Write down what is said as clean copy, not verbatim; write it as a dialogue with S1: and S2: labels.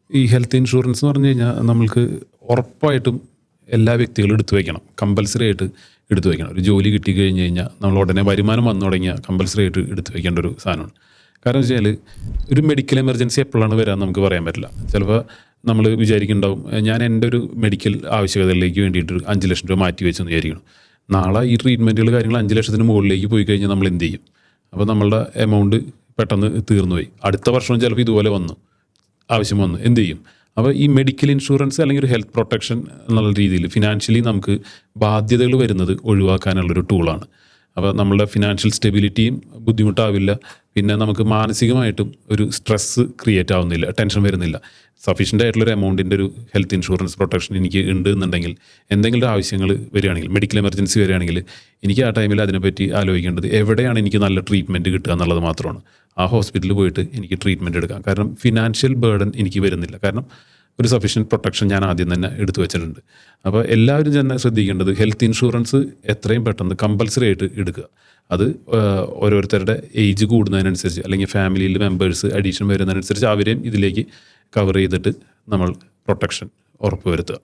S1: ഈ health insurance എന്ന് പറഞ്ഞു കഴിഞ്ഞാൽ നമ്മൾക്ക് ഉറപ്പായിട്ടും എല്ലാ വ്യക്തികളും എടുത്തു വയ്ക്കണം. കമ്പൽസറി ആയിട്ട് എടുത്തു വയ്ക്കണം. ഒരു ജോലി കിട്ടിക്കഴിഞ്ഞ് കഴിഞ്ഞാൽ നമ്മൾ ഉടനെ വരുമാനം വന്നു തുടങ്ങിയാൽ കമ്പൽസറി ആയിട്ട് എടുത്തു വയ്ക്കേണ്ട ഒരു സാധനമാണ്. കാരണം വെച്ചാൽ ഒരു മെഡിക്കൽ എമർജൻസി എപ്പോഴാണ് വരാൻ നമുക്ക് പറയാൻ പറ്റില്ല. ചിലപ്പോൾ നമ്മൾ വിചാരിക്കുന്നുണ്ടാവും, ഞാൻ എൻ്റെ ഒരു മെഡിക്കൽ ആവശ്യകതകളിലേക്ക് വേണ്ടിയിട്ട് 5 ലക്ഷം രൂപ മാറ്റി വെച്ചെന്ന് വിചാരിക്കണം. നാളെ ഈ ട്രീറ്റ്മെൻറ്റുകൾ കാര്യങ്ങൾ 5 ലക്ഷത്തിന് മുകളിലേക്ക് പോയി കഴിഞ്ഞാൽ നമ്മൾ എന്ത് ചെയ്യും? അപ്പോൾ നമ്മളുടെ എമൗണ്ട് പെട്ടെന്ന് തീർന്നു പോയി. അടുത്ത വർഷം ചിലപ്പോൾ ഇതുപോലെ വന്നു, ആവശ്യം വന്നു, എന്ത് ചെയ്യും? അപ്പോൾ ഈ മെഡിക്കൽ ഇൻഷുറൻസ് അല്ലെങ്കിൽ ഒരു ഹെൽത്ത് പ്രൊട്ടക്ഷൻ എന്നുള്ള രീതിയിൽ ഫിനാൻഷ്യലി നമുക്ക് ബാധ്യതകൾ വരുന്നത് ഒഴിവാക്കാനുള്ളൊരു ടൂളാണ്. അപ്പോൾ നമ്മളുടെ ഫിനാൻഷ്യൽ സ്റ്റെബിലിറ്റിയും ബുദ്ധിമുട്ടാവില്ല. പിന്നെ നമുക്ക് മാനസികമായിട്ടും ഒരു സ്ട്രെസ്സ് ക്രിയേറ്റ് ആവുന്നില്ല, ടെൻഷൻ വരുന്നില്ല. സഫീഷ്യൻ്റ് ആയിട്ടുള്ളൊരു എമൗണ്ടിൻ്റെ ഒരു ഹെൽത്ത് ഇൻഷുറൻസ് പ്രൊട്ടക്ഷൻ എനിക്ക് ഉണ്ട് എന്നുണ്ടെങ്കിൽ എന്തെങ്കിലും ഒരു ആവശ്യങ്ങൾ വരികയാണെങ്കിൽ, മെഡിക്കൽ എമർജൻസി വരികയാണെങ്കിൽ, എനിക്ക് ആ ടൈമിൽ അതിനെപ്പറ്റി ആലോചിക്കേണ്ടത് എവിടെയാണ് എനിക്ക് നല്ല ട്രീറ്റ്മെൻറ്റ് കിട്ടുക എന്നുള്ളത് മാത്രമാണ്. ആ ഹോസ്പിറ്റലിൽ പോയിട്ട് എനിക്ക് ട്രീറ്റ്മെൻറ്റ് എടുക്കാം. കാരണം ഫിനാൻഷ്യൽ ബേർഡൻ എനിക്ക് വരുന്നില്ല. കാരണം ഒരു സഫീഷ്യൻറ്റ് പ്രൊട്ടക്ഷൻ ഞാൻ ആദ്യം തന്നെ എടുത്തു വെച്ചിട്ടുണ്ട്. അപ്പോൾ എല്ലാവരും തന്നെ ശ്രദ്ധിക്കേണ്ടത് ഹെൽത്ത് ഇൻഷുറൻസ് എത്രയും പെട്ടെന്ന് കമ്പൽസറി ആയിട്ട് എടുക്കുക. അത് ഓരോരുത്തരുടെ ഏജ് കൂടുന്നതിനനുസരിച്ച് അല്ലെങ്കിൽ ഫാമിലിയിൽ മെമ്പേഴ്സ് അഡീഷൻ വരുന്നതിനനുസരിച്ച് അവരെയും ഇതിലേക്ക് കവർ ചെയ്തിട്ട് നമ്മൾ പ്രൊട്ടക്ഷൻ ഉറപ്പ് വരുത്തുക.